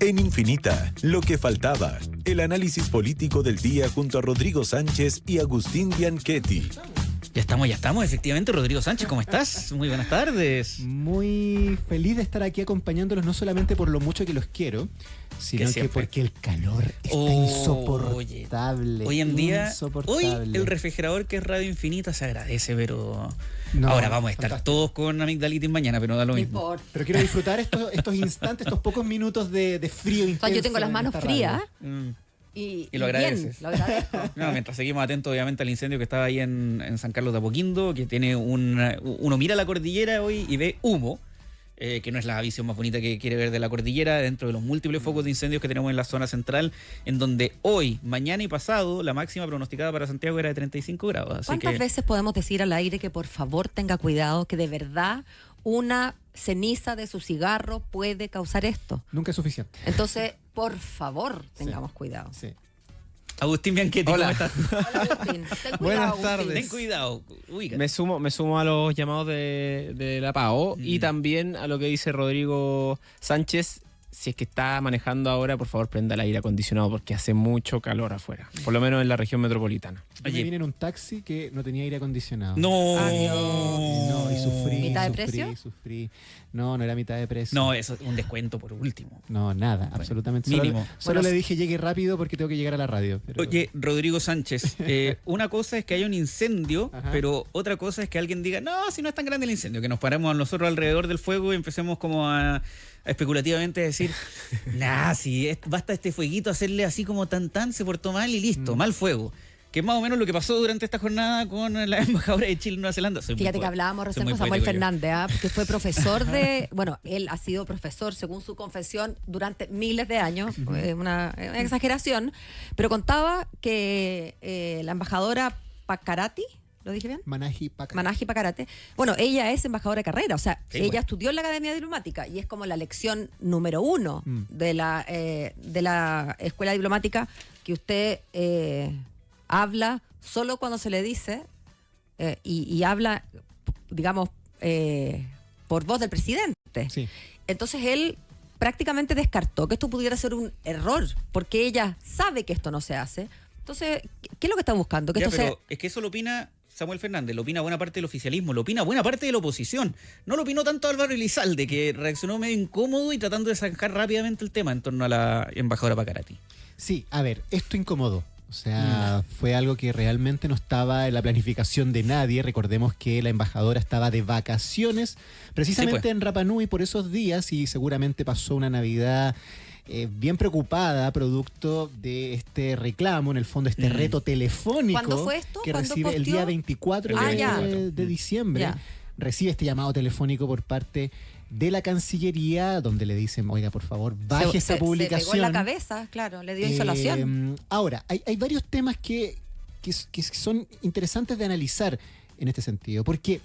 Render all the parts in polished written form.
En Infinita, lo que faltaba. El análisis político del día junto a Rodrigo Sánchez y Agustín Bianchetti. Ya estamos, efectivamente. Rodrigo Sánchez, ¿cómo estás? Muy buenas tardes. Muy feliz de estar aquí acompañándolos, no solamente por lo mucho que los quiero, sino que porque el calor está insoportable. Hoy en día, hoy el refrigerador que es Radio Infinita se agradece, pero no, ahora vamos a estar todos con amigdalitis mañana, pero no da lo mismo. Pero quiero disfrutar estos instantes, estos pocos minutos de frío intenso. O sea, yo tengo las manos frías. Y lo agradeces. Bien, lo agradezco. No, mientras seguimos atentos, obviamente, al incendio que estaba ahí en San Carlos de Apoquindo, que tiene uno mira la cordillera hoy y ve humo, que no es la visión más bonita que quiere ver de la cordillera, dentro de los múltiples focos de incendios que tenemos en la zona central, en donde hoy, mañana y pasado, la máxima pronosticada para Santiago era de 35 grados. Así ¿Cuántas veces podemos decir al aire que por favor tenga cuidado, que de verdad una ceniza de su cigarro puede causar esto? Nunca es suficiente. Entonces, por favor, tengamos cuidado. Sí. Agustín Bianchetti, ¿cómo estás? Hola, Agustín. Ten cuidado, Buenas tardes. Ten cuidado. Ubícate. Me sumo a los llamados de la PAO y también a lo que dice Rodrigo Sánchez. Si es que está manejando ahora, por favor prenda el aire acondicionado porque hace mucho calor afuera, por lo menos en la región metropolitana. Yo me vine en un taxi que no tenía aire acondicionado. No. No, y sufrí. ¿Mitad de precio? Sufrí. No era mitad de precio. No, eso es un descuento por último. No, nada, absolutamente. Mínimo. Solo le dije llegue rápido porque tengo que llegar a la radio. Pero... Oye, Rodrigo Sánchez, una cosa es que haya un incendio, pero otra cosa es que alguien diga, no, si no es tan grande el incendio, que nos paremos nosotros alrededor del fuego y empecemos como a especulativamente decir, si basta este fueguito hacerle así como tan, se portó mal y listo, mal fuego. Que es más o menos lo que pasó durante esta jornada con la embajadora de Chile en Nueva Zelanda. Fíjate que hablábamos recién con Samuel Fernández, que fue profesor bueno, él ha sido profesor, según su confesión, durante miles de años, una exageración, pero contaba que la embajadora Pacarati, ¿lo dije bien? Manaji Pacarate. Bueno, ella es embajadora de carrera, o sea, sí, ella estudió en la Academia Diplomática y es como la lección número 1 de la escuela diplomática, que usted habla solo cuando se le dice y habla, digamos, por voz del presidente. Sí. Entonces él prácticamente descartó que esto pudiera ser un error, porque ella sabe que esto no se hace. Entonces, ¿qué es lo que están buscando? Es que eso lo opina Samuel Fernández, lo opina buena parte del oficialismo, lo opina buena parte de la oposición. No lo opinó tanto Álvaro Elizalde, que reaccionó medio incómodo y tratando de sacar rápidamente el tema en torno a la embajadora Pacarati. Sí, a ver, esto incomodó. O sea, fue algo que realmente no estaba en la planificación de nadie. Recordemos que la embajadora estaba de vacaciones precisamente en Rapa Nui por esos días y seguramente pasó una Navidad bien preocupada, producto de este reclamo, en el fondo este reto telefónico. ¿Cuándo fue esto? Que recibe el día 24 de diciembre. Ya. Recibe este llamado telefónico por parte de la Cancillería, donde le dicen, oiga, por favor, baje esa publicación. Se pegó en la cabeza, claro, le dio insolación. Ahora, hay varios temas que son interesantes de analizar en este sentido, porque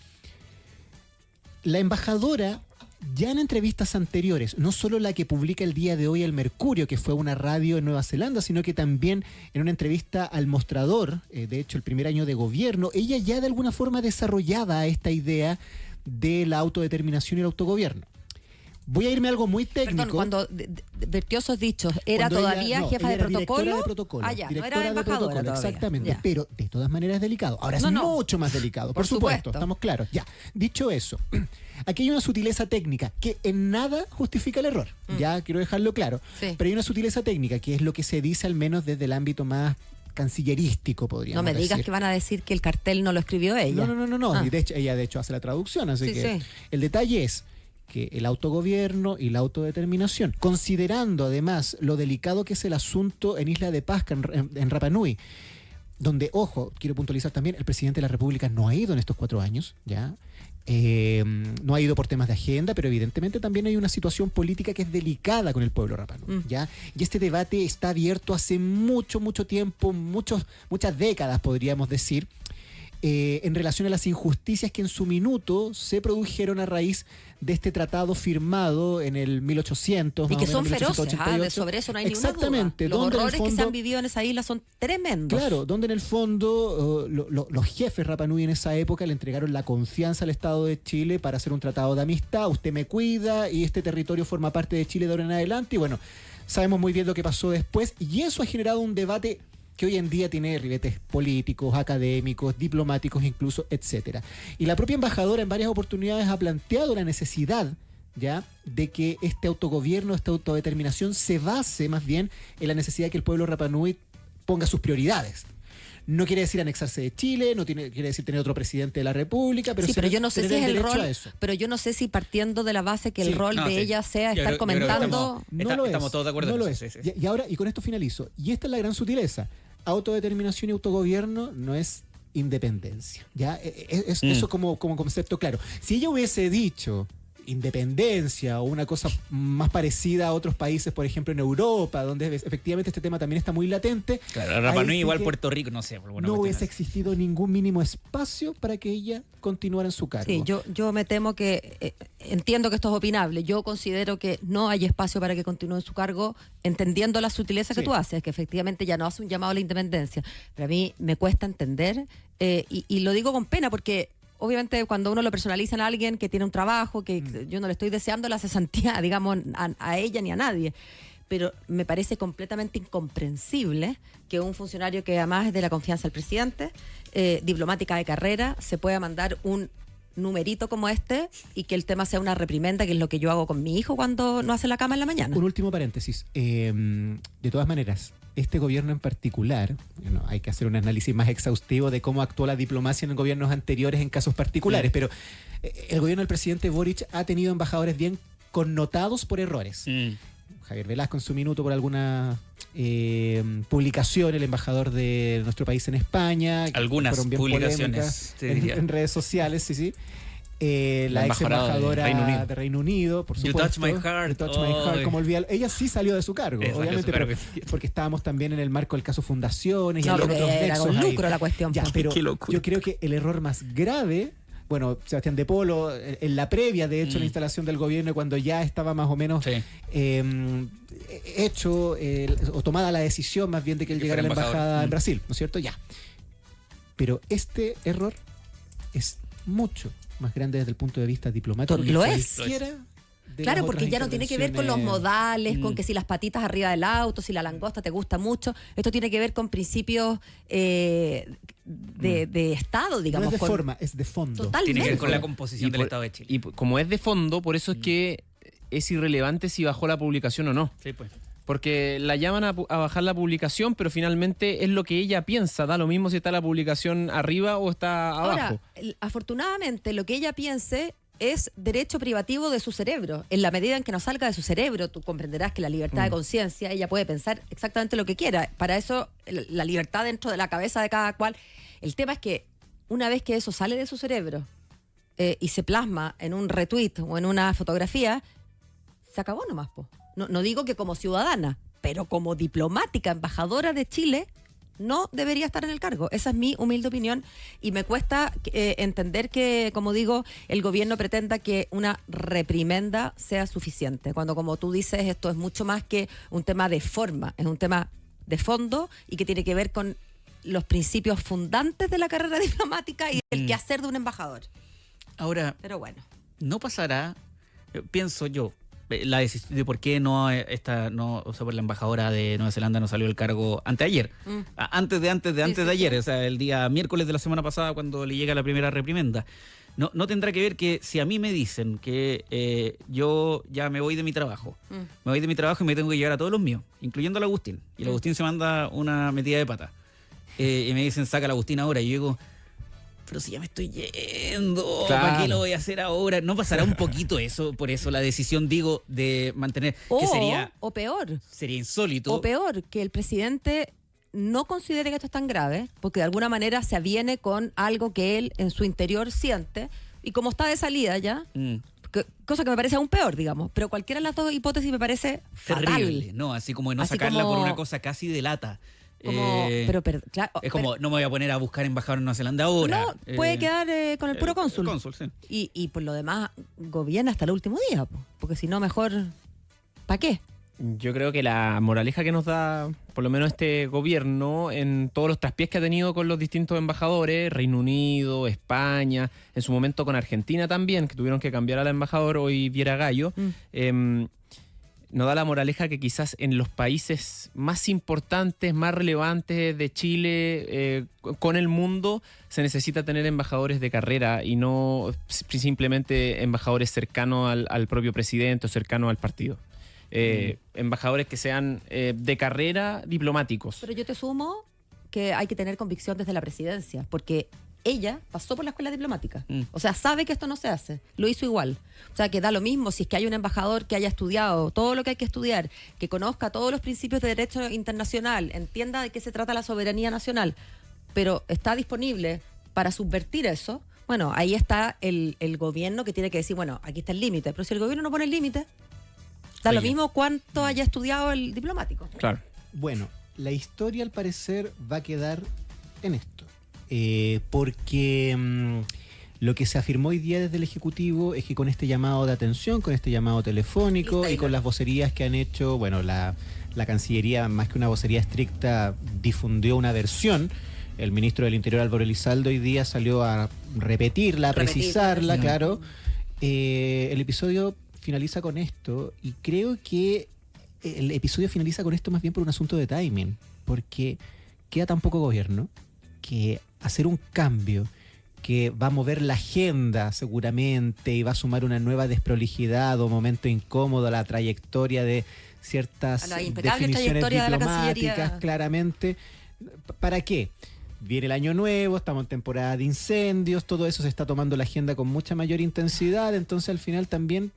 la embajadora, ya en entrevistas anteriores, no solo la que publica el día de hoy el Mercurio, que fue una radio en Nueva Zelanda, sino que también en una entrevista al Mostrador, de hecho el primer año de gobierno, ella ya de alguna forma desarrollaba esta idea de la autodeterminación y el autogobierno. Voy a irme a algo muy técnico. Perdón, cuando vertió esos dichos, ¿era todavía jefa de protocolo? De protocolo. No era embajadora todavía. Exactamente, Ya. pero de todas maneras es delicado. Ahora es mucho más delicado, por supuesto, estamos claros. Ya, dicho eso, aquí hay una sutileza técnica que en nada justifica el error. Ya quiero dejarlo claro. Sí. Pero hay una sutileza técnica que es lo que se dice al menos desde el ámbito más cancillerístico, podríamos decir. No me digas que van a decir que el cartel no lo escribió ella. No. Y de hecho, ella de hecho hace la traducción, así que el detalle es que el autogobierno y la autodeterminación, considerando además lo delicado que es el asunto en Isla de Pascua, en Rapa Nui, donde, ojo, quiero puntualizar también, el presidente de la República no ha ido en estos 4 años, ¿ya? No ha ido por temas de agenda, pero evidentemente también hay una situación política que es delicada con el pueblo Rapa Nui, ¿ya? Y este debate está abierto hace mucho tiempo, muchas décadas, podríamos decir, en relación a las injusticias que en su minuto se produjeron a raíz de este tratado firmado en el 1800. Y que son feroces, 1888. sobre eso no hay ninguna duda. Exactamente. Los horrores que se han vivido en esa isla son tremendos. Claro, donde en el fondo los jefes Rapa Nui en esa época le entregaron la confianza al Estado de Chile para hacer un tratado de amistad. Usted me cuida y este territorio forma parte de Chile de ahora en adelante. Y bueno, sabemos muy bien lo que pasó después, y eso ha generado un debate que hoy en día tiene ribetes políticos, académicos, diplomáticos incluso, etcétera. Y la propia embajadora en varias oportunidades ha planteado la necesidad, ¿ya?, de que este autogobierno, esta autodeterminación se base más bien en la necesidad de que el pueblo Rapa Nui ponga sus prioridades. No quiere decir anexarse de Chile, quiere decir tener otro presidente de la República, pero sí, pero yo no sé si es el rol, a eso. pero yo no sé si partiendo de la base que el rol de ella sea estar yo comentando. Estamos todos de acuerdo en eso. Sí. Y con esto finalizo. Y esta es la gran sutileza. Autodeterminación y autogobierno no es independencia. ¿Ya? Eso como concepto claro. Si ella hubiese dicho independencia o una cosa más parecida a otros países, por ejemplo en Europa, donde efectivamente este tema también está muy latente. Claro, Rapa Nui igual Puerto Rico, no sé. No hubiese existido ningún mínimo espacio para que ella continuara en su cargo. Sí, yo me temo que, entiendo que esto es opinable, yo considero que no hay espacio para que continúe en su cargo, entendiendo la sutileza que tú haces, que efectivamente ya no hace un llamado a la independencia. Pero a mí me cuesta entender, y lo digo con pena porque obviamente cuando uno lo personaliza en alguien que tiene un trabajo, que yo no le estoy deseando la cesantía, digamos, a ella ni a nadie, pero me parece completamente incomprensible que un funcionario que además es de la confianza del presidente, diplomática de carrera, se pueda mandar un numerito como este y que el tema sea una reprimenda, que es lo que yo hago con mi hijo cuando no hace la cama en la mañana. Un último paréntesis. De todas maneras, este gobierno en particular, bueno, hay que hacer un análisis más exhaustivo de cómo actuó la diplomacia en gobiernos anteriores en casos particulares, pero el gobierno del presidente Boric ha tenido embajadores bien connotados por errores. Javier Velasco en su minuto por alguna publicación, el embajador de nuestro país en España. Algunas publicaciones en redes sociales, sí. La ex embajadora de Reino Unido, por supuesto. You Touch My Heart. You Touch My Heart, como olvidar. Ella sí salió de su cargo, obviamente, pero porque estábamos también en el marco del caso Fundaciones y otros era nexos con ahí. lucro la cuestión. Ya, pero yo creo que el error más grave, bueno, Sebastián de Polo, en la previa, de hecho, la instalación del gobierno, cuando ya estaba más o menos hecho o tomada la decisión más bien de que él llegara a la embajada en Brasil, ¿no es cierto? Ya. Pero este error es mucho más grande desde el punto de vista diplomático. Lo es. Claro, porque ya no tiene que ver con los modales, con que si las patitas arriba del auto, si la langosta te gusta mucho. Esto tiene que ver con principios de Estado, digamos. No es de forma, es de fondo. Totalmente. Tiene que ver con la composición del Estado de Chile. Y como es de fondo, por eso es que es irrelevante si bajó la publicación o no. Sí, pues. Porque la llaman a bajar la publicación, pero finalmente es lo que ella piensa. Da lo mismo si está la publicación arriba o está abajo. Ahora, afortunadamente, lo que ella piense es derecho privativo de su cerebro. En la medida en que no salga de su cerebro, tú comprenderás que la libertad de conciencia, ella puede pensar exactamente lo que quiera. Para eso, la libertad dentro de la cabeza de cada cual. El tema es que una vez que eso sale de su cerebro y se plasma en un retweet o en una fotografía, se acabó nomás, po. No digo que como ciudadana, pero como diplomática, embajadora de Chile, no debería estar en el cargo. Esa es mi humilde opinión y me cuesta entender que, como digo, el gobierno pretenda que una reprimenda sea suficiente. Cuando, como tú dices, esto es mucho más que un tema de forma, es un tema de fondo y que tiene que ver con los principios fundantes de la carrera diplomática y el quehacer de un embajador. Ahora, pero bueno, no pasará, pienso yo, la decisión de por qué por la embajadora de Nueva Zelanda no salió del cargo anteayer. Antes de ayer, o sea, el día miércoles de la semana pasada cuando le llega la primera reprimenda. No tendrá que ver que si a mí me dicen que yo ya me voy de mi trabajo, y me tengo que llevar a todos los míos, incluyendo al Agustín, y el Agustín se manda una metida de pata, y me dicen saca al Agustín ahora, y yo digo, pero si ya me estoy yendo, ¿para qué lo voy a hacer ahora? ¿No pasará un poquito eso? Por eso la decisión, digo, de mantener... que sería, o peor. Sería insólito. O peor, que el presidente no considere que esto es tan grave, porque de alguna manera se aviene con algo que él en su interior siente, y como está de salida ya... cosa que me parece aún peor, digamos. Pero cualquiera de las dos hipótesis me parece terrible, fatal. ¿no? Así como de no sacarla por una cosa casi de lata. Claro, es como, no me voy a poner a buscar embajador en Nueva Zelanda ahora. No, puede quedar con el puro cónsul. El cónsul, sí. Y por lo demás, gobierna hasta el último día, porque si no, mejor, ¿para qué? Yo creo que la moraleja que nos da, por lo menos este gobierno, en todos los traspiés que ha tenido con los distintos embajadores, Reino Unido, España, en su momento con Argentina también, que tuvieron que cambiar al embajador, hoy Viera Gallo, nos da la moraleja que quizás en los países más importantes, más relevantes de Chile, con el mundo, se necesita tener embajadores de carrera y no simplemente embajadores cercanos al propio presidente o cercanos al partido. Embajadores que sean de carrera, diplomáticos. Pero yo te sumo que hay que tener convicción desde la presidencia, porque ella pasó por la escuela diplomática. O sea, sabe que esto no se hace. Lo hizo igual. O sea, que da lo mismo si es que hay un embajador que haya estudiado todo lo que hay que estudiar, que conozca todos los principios de derecho internacional, entienda de qué se trata la soberanía nacional, pero está disponible para subvertir eso. Bueno, ahí está el gobierno que tiene que decir, bueno, aquí está el límite. Pero si el gobierno no pone el límite, da lo mismo cuánto haya estudiado el diplomático. Claro. Bueno, la historia al parecer va a quedar en esto. Porque lo que se afirmó hoy día desde el Ejecutivo es que con este llamado de atención, con este llamado telefónico y con las vocerías que han hecho, bueno, la Cancillería, más que una vocería estricta, difundió una versión. El ministro del Interior, Álvaro Elizalde, hoy día salió a repetirla, a precisarla, claro. El episodio finaliza con esto y creo que el episodio finaliza con esto más bien por un asunto de timing, porque queda tan poco gobierno que hacer un cambio que va a mover la agenda seguramente y va a sumar una nueva desprolijidad o momento incómodo a la trayectoria de ciertas definiciones diplomáticas, claramente. ¿Para qué? Viene el año nuevo, estamos en temporada de incendios, todo eso se está tomando la agenda con mucha mayor intensidad, entonces al final también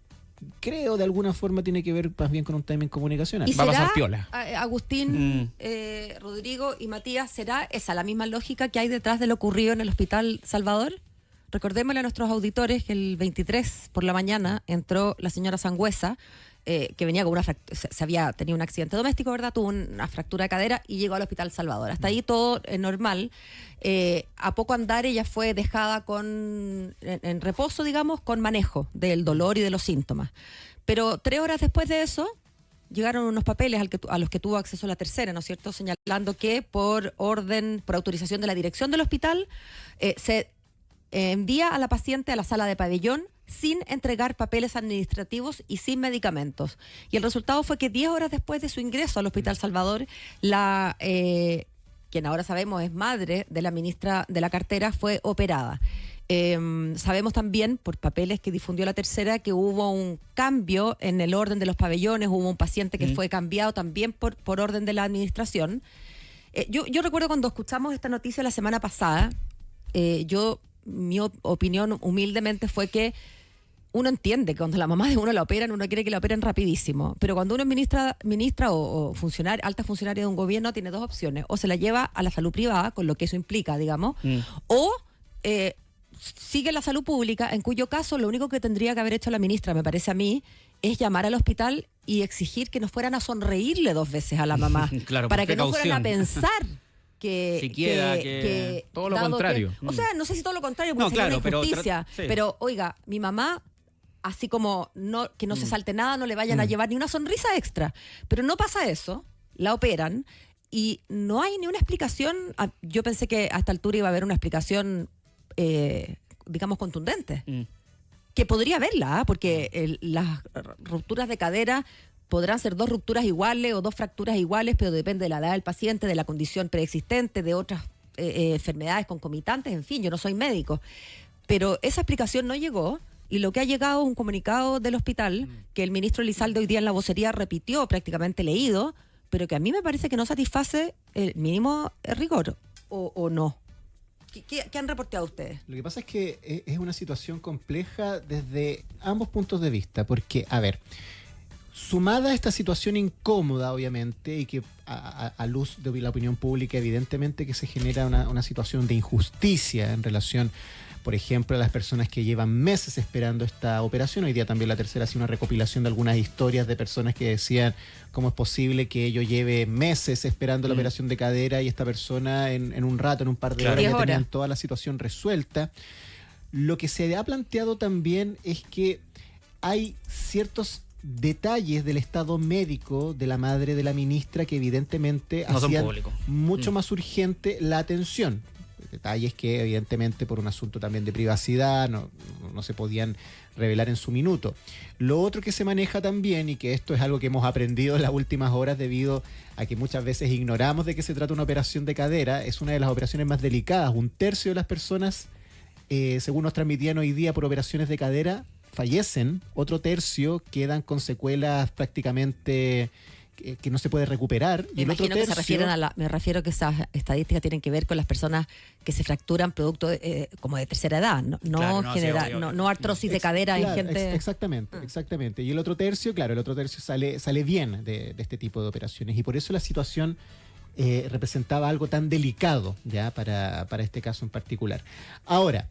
creo de alguna forma tiene que ver más bien con un timing comunicacional. ¿Y va a será, pasar piola? Agustín, Rodrigo y Matías, ¿será esa la misma lógica que hay detrás de lo ocurrido en el Hospital Salvador? Recordémosle a nuestros auditores que el 23 por la mañana entró la señora Sangüesa, que venía con se había tenido un accidente doméstico, ¿verdad? Tuvo una fractura de cadera y llegó al Hospital Salvador. Hasta ahí todo normal. A poco andar ella fue dejada en reposo, digamos, con manejo del dolor y de los síntomas. Pero 3 horas después de eso, llegaron unos papeles a los que tuvo acceso la tercera, ¿no es cierto? Señalando que por autorización de la dirección del hospital, se envía a la paciente a la sala de pabellón sin entregar papeles administrativos y sin medicamentos. Y el resultado fue que 10 horas después de su ingreso al Hospital Salvador, quien ahora sabemos es madre de la ministra de la cartera, fue operada. Sabemos también, por papeles que difundió la tercera, que hubo un cambio en el orden de los pabellones, hubo un paciente que fue cambiado también por orden de la administración. Yo recuerdo cuando escuchamos esta noticia la semana pasada, mi opinión humildemente fue que uno entiende que cuando la mamá de uno la operan, uno quiere que la operen rapidísimo. Pero cuando uno es ministra o alta funcionaria de un gobierno, tiene 2 opciones. O se la lleva a la salud privada, con lo que eso implica, digamos, o sigue la salud pública, en cuyo caso lo único que tendría que haber hecho la ministra, me parece a mí, es llamar al hospital y exigir que no fueran a sonreírle 2 veces a la mamá. Claro, para que no fueran a pensar que todo lo contrario. O sea, no sé si todo lo contrario, porque sería una injusticia. Pero oiga, mi mamá, así como que no se salte nada, no le vayan a llevar ni una sonrisa extra. Pero no pasa eso, la operan y no hay ni una explicación. Yo pensé que a esta altura iba a haber una explicación, digamos, contundente. Que podría haberla, porque las rupturas de cadera podrán ser 2 rupturas iguales o 2 fracturas iguales, pero depende de la edad del paciente, de la condición preexistente, de otras enfermedades concomitantes, en fin, yo no soy médico. Pero esa explicación no llegó. Y lo que ha llegado es un comunicado del hospital que el ministro Elizalde hoy día en la vocería repitió, prácticamente leído, pero que a mí me parece que no satisface el mínimo rigor, o no. ¿Qué han reportado ustedes? Lo que pasa es que es una situación compleja desde ambos puntos de vista, porque, a ver, sumada a esta situación incómoda, obviamente, y que a luz de la opinión pública, evidentemente que se genera una situación de injusticia en relación, por ejemplo, a las personas que llevan meses esperando esta operación. Hoy día también la tercera hacía una recopilación de algunas historias de personas que decían cómo es posible que yo lleve meses esperando la operación de cadera y esta persona en un rato, en un par de horas, ya tenían toda la situación resuelta. Lo que se ha planteado también es que hay ciertos detalles del estado médico de la madre de la ministra que evidentemente hacían mucho más urgente la atención. detalles que evidentemente por un asunto también de privacidad no se podían revelar en su minuto. Lo otro que se maneja también, y que esto es algo que hemos aprendido en las últimas horas debido a que muchas veces ignoramos de qué se trata una operación de cadera, es una de las operaciones más delicadas. 1/3 de las personas, según nos transmitían hoy día, por operaciones de cadera fallecen, otro tercio quedan con secuelas prácticamente que no se puede recuperar. Me imagino que se refieren me refiero que esas estadísticas tienen que ver con las personas que se fracturan producto como de tercera edad, no artrosis de cadera en gente. Exactamente. Y el otro tercio sale bien de este tipo de operaciones. Y por eso la situación representaba algo tan delicado ya para este caso en particular. Ahora,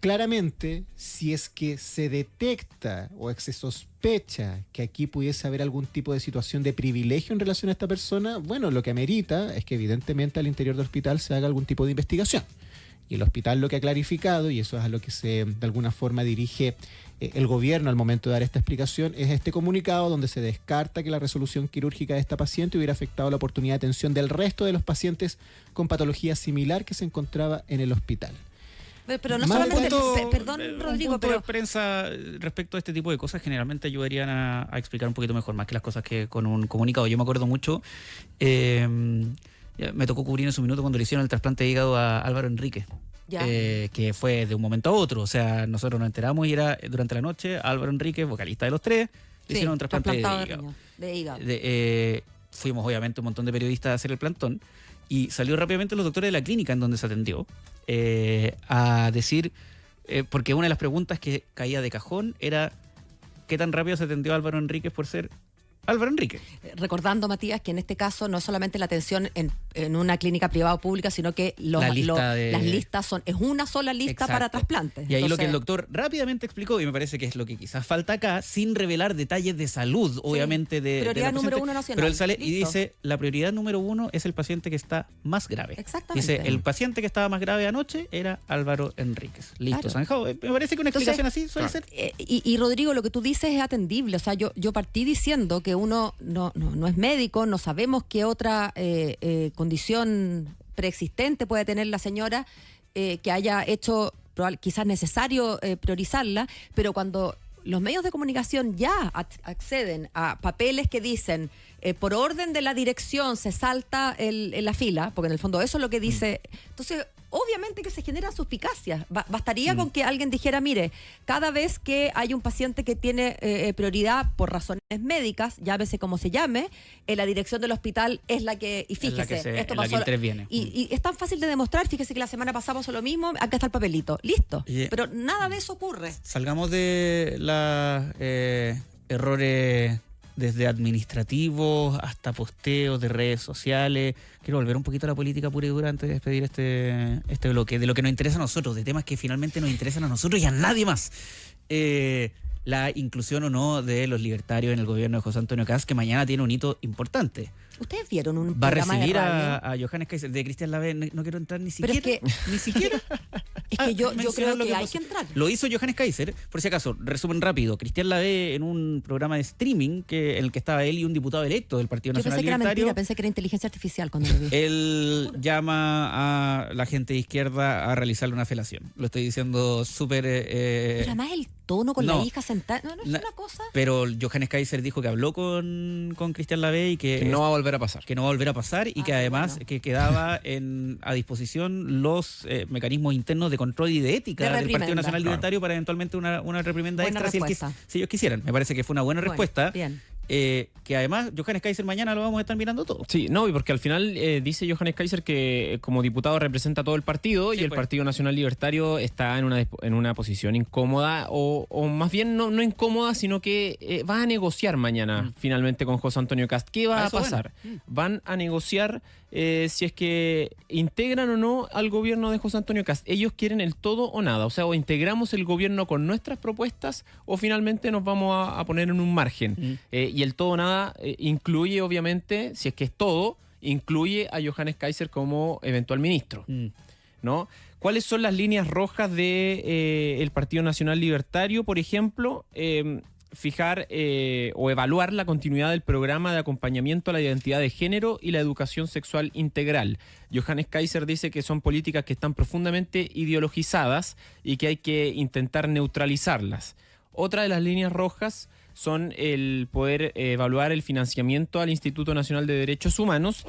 claramente, si es que se detecta o se sospecha que aquí pudiese haber algún tipo de situación de privilegio en relación a esta persona, bueno, lo que amerita es que evidentemente al interior del hospital se haga algún tipo de investigación. Y el hospital lo que ha clarificado, y eso es a lo que de alguna forma dirige el gobierno al momento de dar esta explicación, es este comunicado donde se descarta que la resolución quirúrgica de esta paciente hubiera afectado la oportunidad de atención del resto de los pacientes con patología similar que se encontraba en el hospital. Pero no solamente, perdón, Rodrigo, un punto pero de prensa respecto a este tipo de cosas generalmente ayudarían a explicar un poquito mejor, más que las cosas que con un comunicado. Yo me acuerdo mucho, me tocó cubrir en su minuto cuando le hicieron el trasplante de hígado a Álvaro Enríquez. Que fue de un momento a otro, o sea, nosotros nos enteramos y era durante la noche. Álvaro Enríquez, vocalista de Los Tres, le hicieron un trasplante de hígado. Fuimos obviamente un montón de periodistas a hacer el plantón y salió rápidamente los doctores de la clínica en donde se atendió a decir, porque una de las preguntas que caía de cajón era ¿qué tan rápido se atendió a Álvaro Enríquez por ser Álvaro Enríquez? Recordando, Matías, que en este caso no es solamente la atención en una clínica privada o pública, sino que las listas es una sola lista. Exacto. Para trasplantes. Y ahí lo que el doctor rápidamente explicó, y me parece que es lo que quizás falta acá, sin revelar detalles de salud, obviamente, de prioridad la número 1 nacional. Pero él sale y dice, la prioridad número 1 es el paciente que está más grave. Exactamente. Dice, el paciente que estaba más grave anoche era Álvaro Enríquez. Listo, zanjado. Me parece que una explicación así suele ser. Y Rodrigo, lo que tú dices es atendible. O sea, yo partí diciendo que uno no es médico, no sabemos qué otra condición preexistente puede tener la señora que haya hecho quizás necesario priorizarla, pero cuando los medios de comunicación ya acceden a papeles que dicen por orden de la dirección se salta la fila, porque en el fondo eso es lo que dice, entonces obviamente que se generan suspicacias. Bastaría con que alguien dijera, mire, cada vez que hay un paciente que tiene prioridad por razones médicas, llámese como se llame, la dirección del hospital es la que, y fíjese, esto pasó, la que interviene. Y es tan fácil de demostrar, fíjese que la semana pasada pasó lo mismo, acá está el papelito, listo. Pero nada de eso ocurre. Salgamos de los errores desde administrativos hasta posteos de redes sociales. Quiero volver un poquito a la política pura y dura antes de despedir este bloque, de lo que nos interesa a nosotros, de temas que finalmente nos interesan a nosotros y a nadie más. La inclusión o no de los libertarios en el gobierno de José Antonio Kast, que mañana tiene un hito importante. ¿Ustedes vieron un Va a programa recibir de radio? a Johannes Kaiser, de Cristian Lavé, no quiero entrar ni siquiera. Pero es que, ni siquiera. Es que yo creo que hay que entrar. Lo hizo Johannes Kaiser, por si acaso, resumen rápido. Cristian Lavé en un programa de streaming en el que estaba él y un diputado electo del Partido Nacional Libertario. Pensé que era inteligencia artificial cuando lo vi. Él llama a la gente de izquierda a realizarle una felación. Lo estoy diciendo súper... Pero además el tono con la hija sentada, no es una cosa. Pero Johannes Kaiser dijo que habló con Cristian Lavé y que no va a volver a pasar. Que no va a volver a pasar y que además que quedaba a disposición los mecanismos internos de control y de ética del Partido Nacional Libertario para eventualmente una reprimenda extra si ellos quisieran. Me parece que fue una buena respuesta. Bien. Que además Johannes Kaiser mañana lo vamos a estar mirando todo. Sí, no, y porque al final dice Johannes Kaiser que como diputado representa a todo el partido y el Partido Nacional Libertario está en una posición incómoda o más bien no incómoda, sino que va a negociar mañana finalmente con José Antonio Kast. ¿Qué va a pasar? Van a negociar si es que integran o no al gobierno de José Antonio Kast. Ellos quieren el todo o nada, o sea, o integramos el gobierno con nuestras propuestas o finalmente nos vamos a poner en un margen. Y el todo o nada incluye, obviamente, si es que es todo, incluye a Johannes Kaiser como eventual ministro, ¿no? ¿Cuáles son las líneas rojas de el Partido Nacional Libertario, por ejemplo? fijar o evaluar la continuidad del programa de acompañamiento a la identidad de género y la educación sexual integral. Johannes Kaiser dice que son políticas que están profundamente ideologizadas y que hay que intentar neutralizarlas. Otra de las líneas rojas son el poder evaluar el financiamiento al Instituto Nacional de Derechos Humanos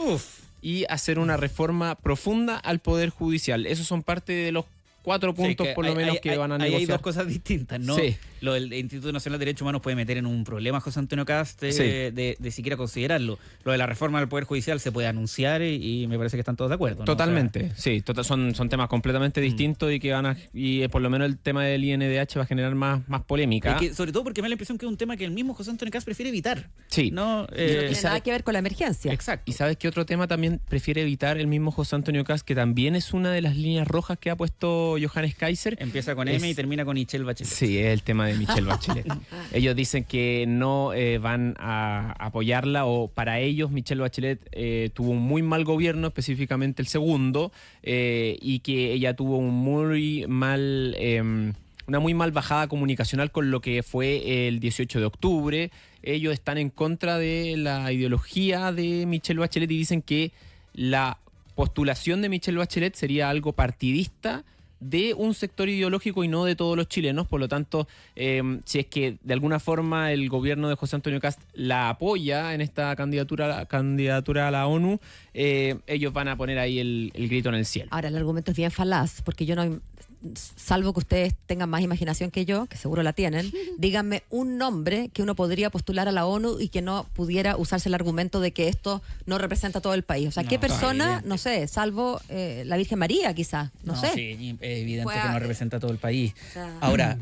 y hacer una reforma profunda al Poder Judicial. Esos son parte de los 4 puntos, por lo menos, que van a negociar. Hay dos cosas distintas, ¿no? Sí. Lo del Instituto Nacional de Derechos Humanos puede meter en un problema a José Antonio Cast de siquiera considerarlo. Lo de la reforma del Poder Judicial se puede anunciar y me parece que están todos de acuerdo, ¿no? Totalmente, sí. Son temas completamente distintos y que por lo menos el tema del INDH va a generar más polémica. Sobre todo porque me da la impresión que es un tema que el mismo José Antonio Cast prefiere evitar. Sí. ¿No? No tiene nada que ver con la emergencia. Exacto. ¿Y sabes qué otro tema también prefiere evitar el mismo José Antonio Cast, que también es una de las líneas rojas que ha puesto Johannes Kaiser? Empieza con M y termina con Michelle Bachelet. Sí, es el tema de Michelle Bachelet. Ellos dicen que no van a apoyarla, o para ellos Michelle Bachelet tuvo un muy mal gobierno, específicamente el segundo, y que ella tuvo un una muy mal bajada comunicacional con lo que fue el 18 de octubre. Ellos están en contra de la ideología de Michelle Bachelet y dicen que la postulación de Michelle Bachelet sería algo partidista de un sector ideológico y no de todos los chilenos. Por lo tanto, si es que de alguna forma el gobierno de José Antonio Cast la apoya en esta candidatura a la ONU, ellos van a poner ahí el grito en el cielo. Ahora, el argumento es bien falaz, porque yo no, salvo que ustedes tengan más imaginación que yo, que seguro la tienen, díganme un nombre que uno podría postular a la ONU y que no pudiera usarse el argumento de que esto no representa a todo el país. O sea, ¿qué persona, no sé, salvo la Virgen María quizás, no sé? Sí, es evidente Pues, que no representa a todo el país. O sea, Ahora,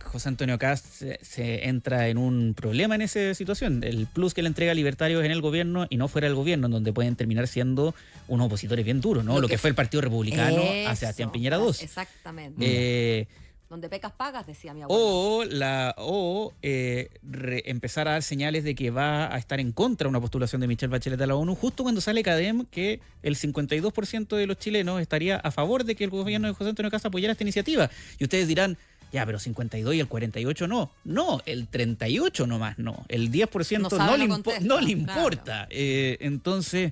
José Antonio Cast se entra en un problema en esa situación. El plus que le entrega a libertarios en el gobierno y no fuera del gobierno, en donde pueden terminar siendo unos opositores bien duros, ¿no? Lo que fue el Partido Republicano a Sebastián Piñera II. Exactamente. Donde pecas pagas, decía mi abuelo. Empezar a dar señales de que va a estar en contra de una postulación de Michelle Bachelet a la ONU, justo cuando sale CADEM que el 52% de los chilenos estaría a favor de que el gobierno de José Antonio Cast apoyara esta iniciativa. Y ustedes dirán, ya, pero 52 y el 48 no. No, el 38 nomás no. El 10% no le importa. Claro. Entonces,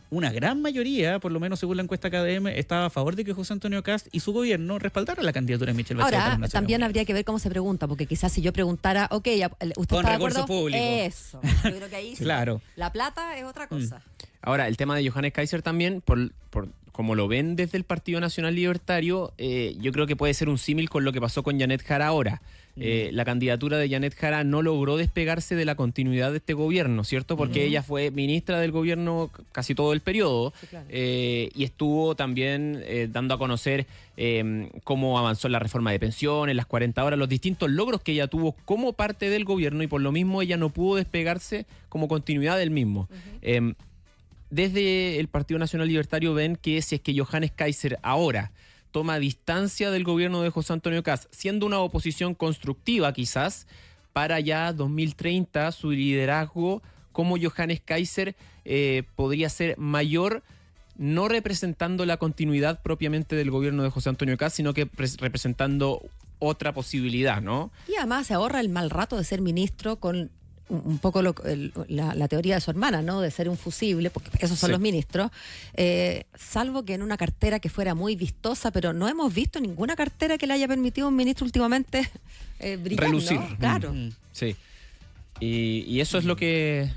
una gran mayoría, por lo menos según la encuesta KDM, estaba a favor de que José Antonio Cast y su gobierno respaldaran la candidatura de Michelle Bachelet. Ahora, también habría que ver cómo se pregunta, porque quizás si yo preguntara, ok, ¿usted con está de recursos acuerdo? públicos. Eso. Yo creo que ahí sí. Claro. La plata es otra cosa. Ahora, el tema de Johannes Kaiser también, por como lo ven desde el Partido Nacional Libertario, yo creo que puede ser un símil con lo que pasó con Janet Jara ahora. La candidatura de Janet Jara no logró despegarse de la continuidad de este gobierno, ¿cierto? Porque ella fue ministra del gobierno casi todo el periodo, Sí, claro. y estuvo también dando a conocer cómo avanzó la reforma de pensiones, las 40 horas, los distintos logros que ella tuvo como parte del gobierno, y por lo mismo ella no pudo despegarse como continuidad del mismo. Desde el Partido Nacional Libertario ven que si es que Johannes Kaiser ahora toma distancia del gobierno de José Antonio Cast, siendo una oposición constructiva quizás, para ya 2030 su liderazgo como Johannes Kaiser podría ser mayor, no representando la continuidad propiamente del gobierno de José Antonio Cast, sino que representando otra posibilidad, ¿no? Y además se ahorra el mal rato de ser ministro con un poco la teoría de su hermana, ¿no? De ser un fusible, porque esos son los ministros, salvo que en una cartera que fuera muy vistosa, pero no hemos visto ninguna cartera que le haya permitido a un ministro últimamente brillar, relucir. ¿no? Claro. Sí. Y eso es lo que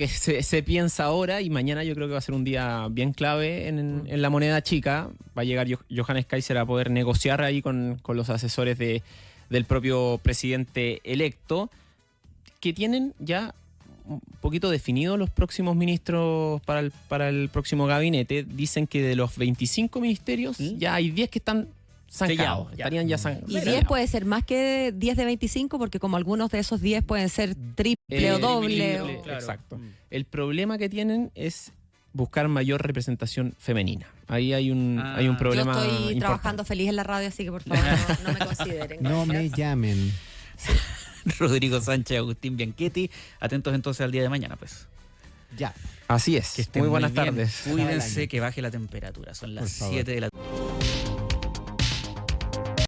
se piensa ahora, y mañana yo creo que va a ser un día bien clave en la moneda chica. Va a llegar Johannes Kaiser a poder negociar ahí con los asesores del propio presidente electo, que tienen ya un poquito definidos los próximos ministros para el próximo gabinete. Dicen que de los 25 ministerios ya hay 10 que están zancados. Estarían ya zancados. Y 10 puede ser más que 10 de 25, porque como algunos de esos 10 pueden ser triple o doble. Claro. Exacto. El problema que tienen es buscar mayor representación femenina. Ahí hay un problema. Yo estoy importante. trabajando feliz en la radio, así que por favor no me consideren. No me Gracias. llamen. Rodrigo Sánchez, Agustín Bianchetti. Atentos entonces al día de mañana, pues. Ya. Así es. Que estén Muy buenas bien. tardes. Cuídense, que baje la temperatura. Son las 7 de la tarde.